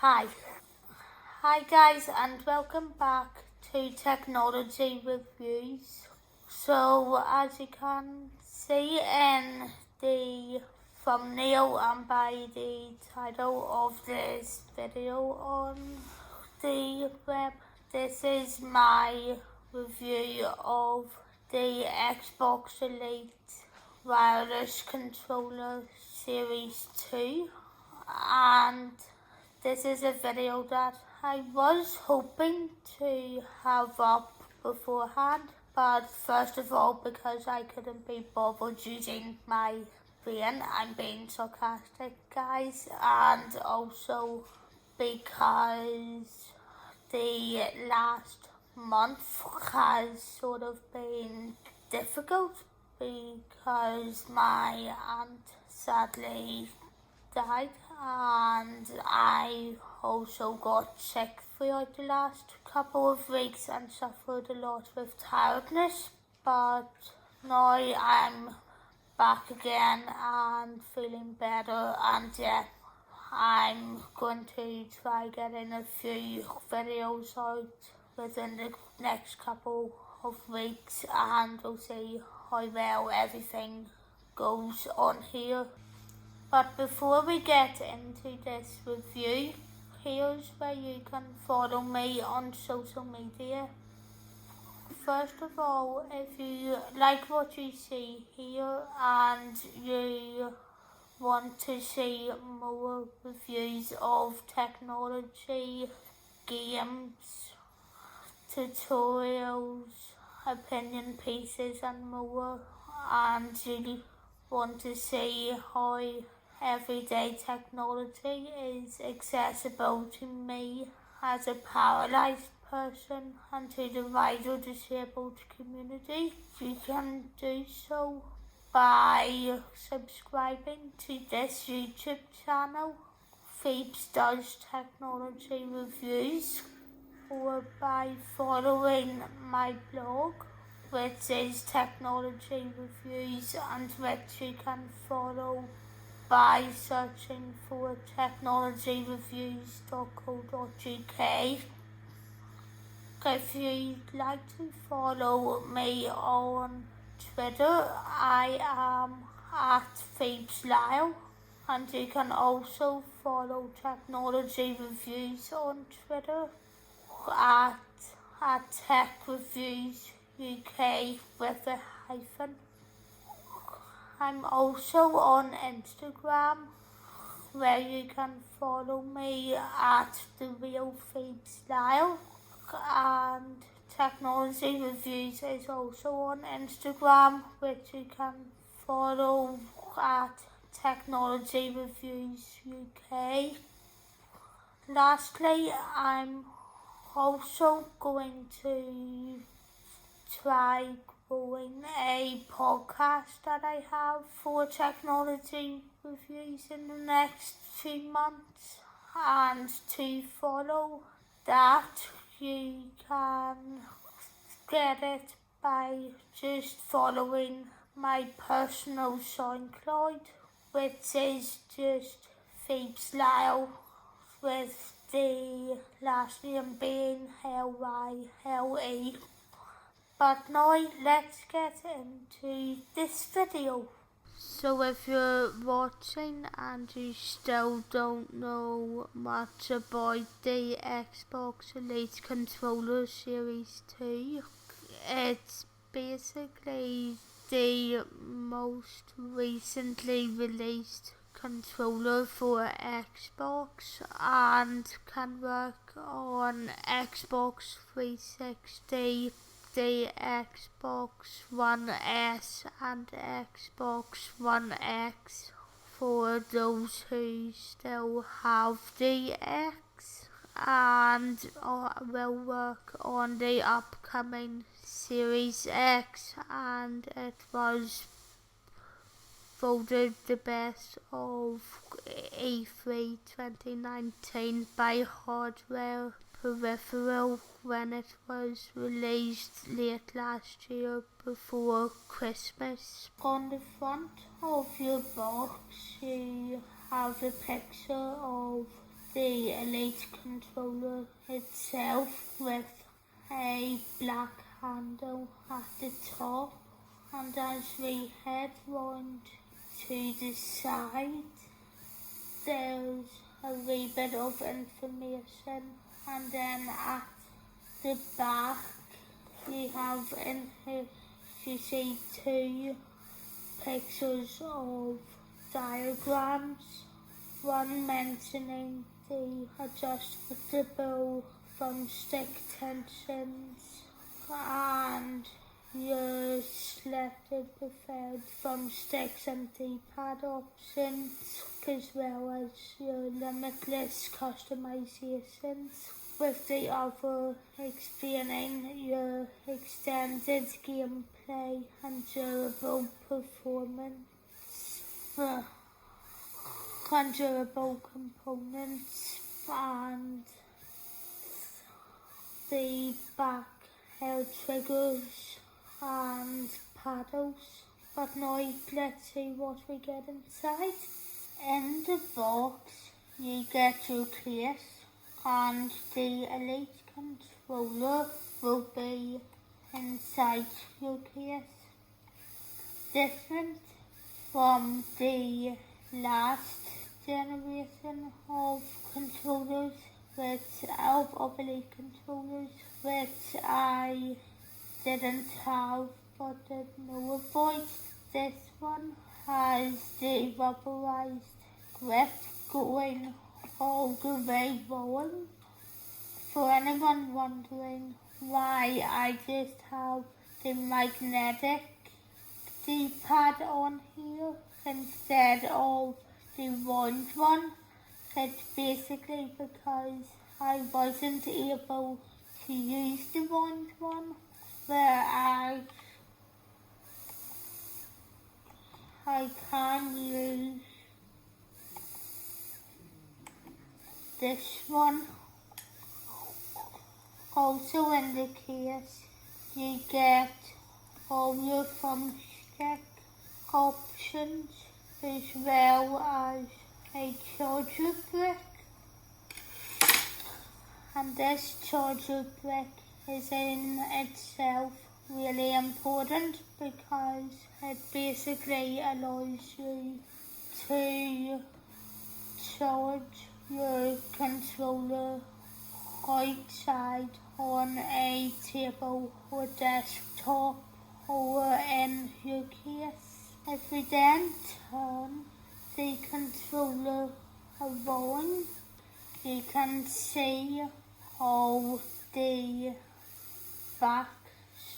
Hi. Hi guys, and welcome back to Technology Reviews. So as you can see in the thumbnail and by the title of this video on the web, this is my review of the Xbox Elite Wireless Controller Series 2, and this is a video that I was hoping to have up beforehand, but first of all, because I couldn't be bothered using my brain, I'm being sarcastic, guys, and also because the last month has sort of been difficult because my aunt sadly died, and I also got sick throughout the last couple of weeks and suffered a lot with tiredness, but now I'm back again and feeling better, and I'm going to try getting a few videos out within the next couple of weeks, and we'll see how well everything goes on here. But before we get into this review, here's where you can follow me on social media. First of all, if you like what you see here and you want to see more reviews of technology, games, tutorials, opinion pieces and more, and you want to see how everyday technology is accessible to me as a paralysed person and to the wider disabled community, you can do so by subscribing to this YouTube channel, Phoebs Does Technology Reviews, or by following my blog, which is Technology Reviews, and which you can follow by searching for technologyreviews.co.uk. If you'd like to follow me on Twitter, I am at Phoebs Lyle, and you can also follow Technology Reviews on Twitter at Tech Reviews UK with a hyphen. I'm also on Instagram, where you can follow me at The Real Phoebs Lyle, and Technology Reviews is also on Instagram, which you can follow at Technology Reviews UK. Lastly, I'm also going to try growing a podcast that I have for technology reviews in the next 2 months, and to follow that you can get it by just following my personal SoundCloud, which is just Phoebs Lyle, with the last name being Lyle. But now let's get into this video. So if you're watching and you still don't know much about the Xbox Elite Controller Series 2, it's basically the most recently released controller for Xbox and can work on Xbox 360, the Xbox One S and Xbox One X for those who still have the X, and will work on the upcoming Series X, and it was voted the best of E3 2019 by Hardware Peripheral when it was released late last year before Christmas. On the front of your box you have a picture of the Elite controller itself with a black handle at the top, and as we head round to the side there's a wee bit of information, and then at the back you have in here you see two pictures of diagrams, one mentioning the adjustable thumbstick tensions and your selected preferred thumbsticks and D-pad options, as well as your limitless customisations, with the other explaining your extended gameplay and durable performance and durable components, and the back held triggers and paddles. But now let's see what we get inside. In the box you get your case, and the Elite controller will be inside your case. Different from the last generation of controllers, of Elite controllers, which I didn't have but didn't know about. This one has the rubberized grip going all the way round. For anyone wondering why I just have the magnetic D-pad on here instead of the round one, it's basically because I wasn't able to use the round one, whereas I can use this one. Also in the case you get all your thumbstick options, as well as a charger brick, and this charger brick is in itself really important because it basically allows you to charge your controller outside on a table or desktop or in your case. If we then turn the controller around, you can see all the back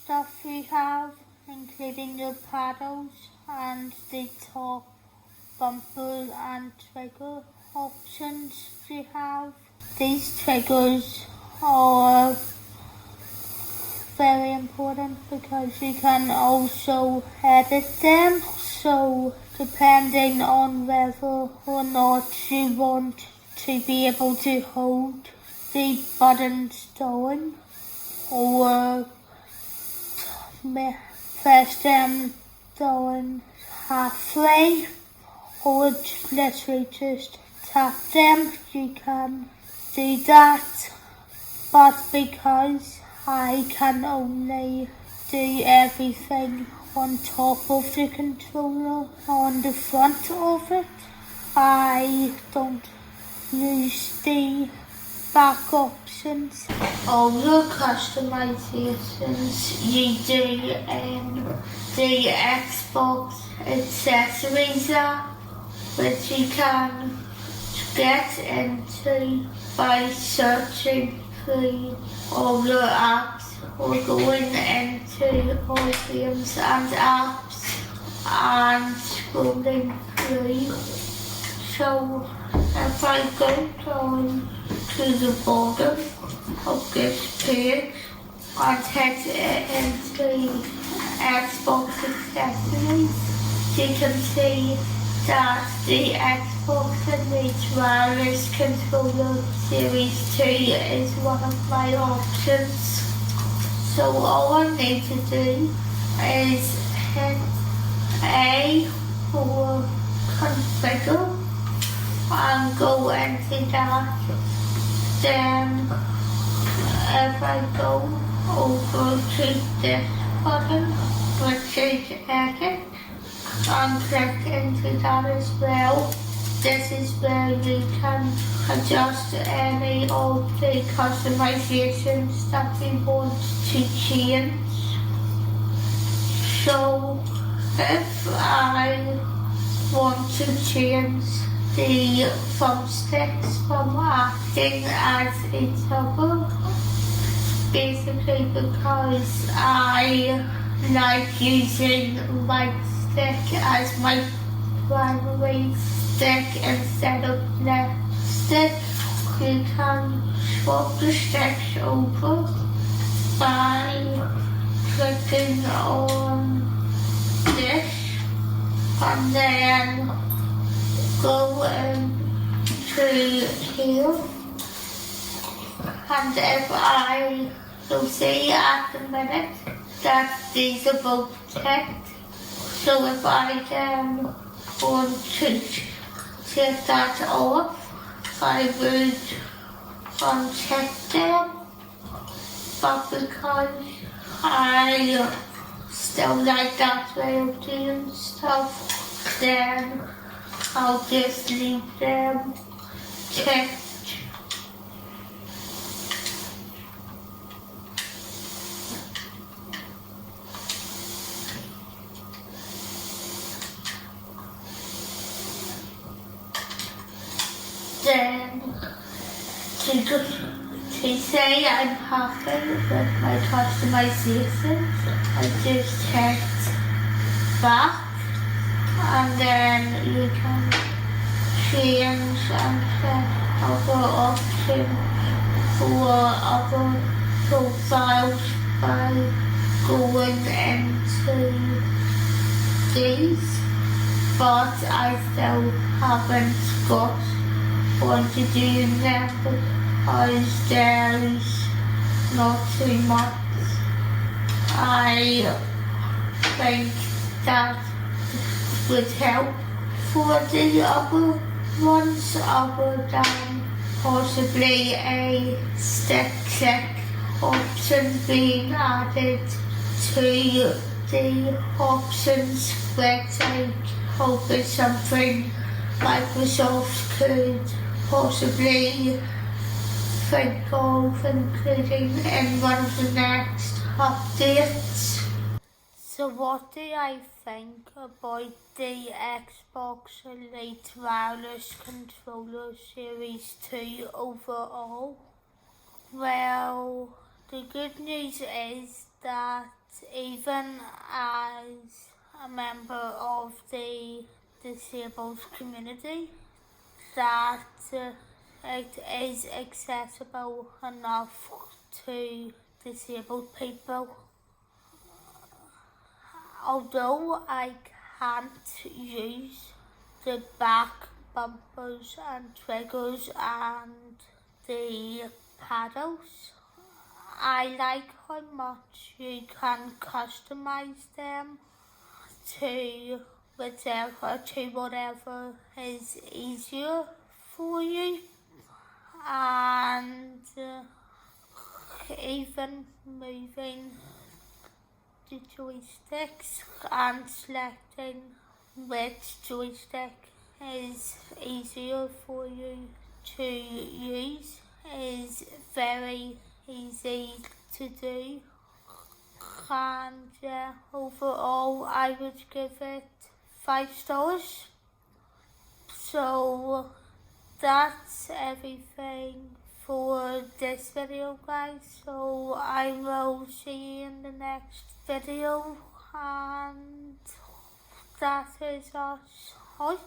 stuff you have, including your paddles and the top bumper and trigger options you have. These triggers are very important because you can also edit them, so depending on whether or not you want to be able to hold the buttons down or press them down halfway, or literally just tap them, you can do that. But because I can only do everything on top of the controller, on the front of it, I don't use the back options. All the customizations you do in the Xbox accessories app, which you can get into by searching through all your apps or going into all games and apps and scrolling through. So if I go down to the bottom of this page and head into Xbox accessories, you can see that the Xbox Elite Wireless Controller Series 2 is one of my options. So all I need to do is hit A for configure, and go into that. Then if I go over to this button, which is edit, and click into that as well. This is where you can adjust any of the customizations that you want to change. So if I want to change the thumbsticks from acting as a toggle, basically because I like using right stick as my primary stick instead of left stick, you can swap the sticks over by clicking on this and then go into here. And if I, you'll see at the minute that these are both ticked. So if I then want to take that off, I would untick them. But because I still like that way of doing stuff, then I'll just leave them ticked. Then to say I'm happy with my customizations, I just hit back and then you can change and set other options for other profiles by going into these, but I still haven't got one to do them because there's not too much. I think that would help for the other ones other than possibly a stick click option being added to the options, which I hope is something Microsoft could possibly think of including in one of the next updates. So what do I think about the Xbox Elite Wireless Controller Series 2 overall? Well, the good news is that even as a member of the disabled community, that it is accessible enough to disabled people. Although I can't use the back bumpers and triggers and the paddles, I like how much you can customize them to whatever is easier for you, and even moving the joysticks and selecting which joystick is easier for you to use is very easy to do. And overall I would give it 5 stars. So that's everything for this video, guys. So I will see you in the next video, and that is us out.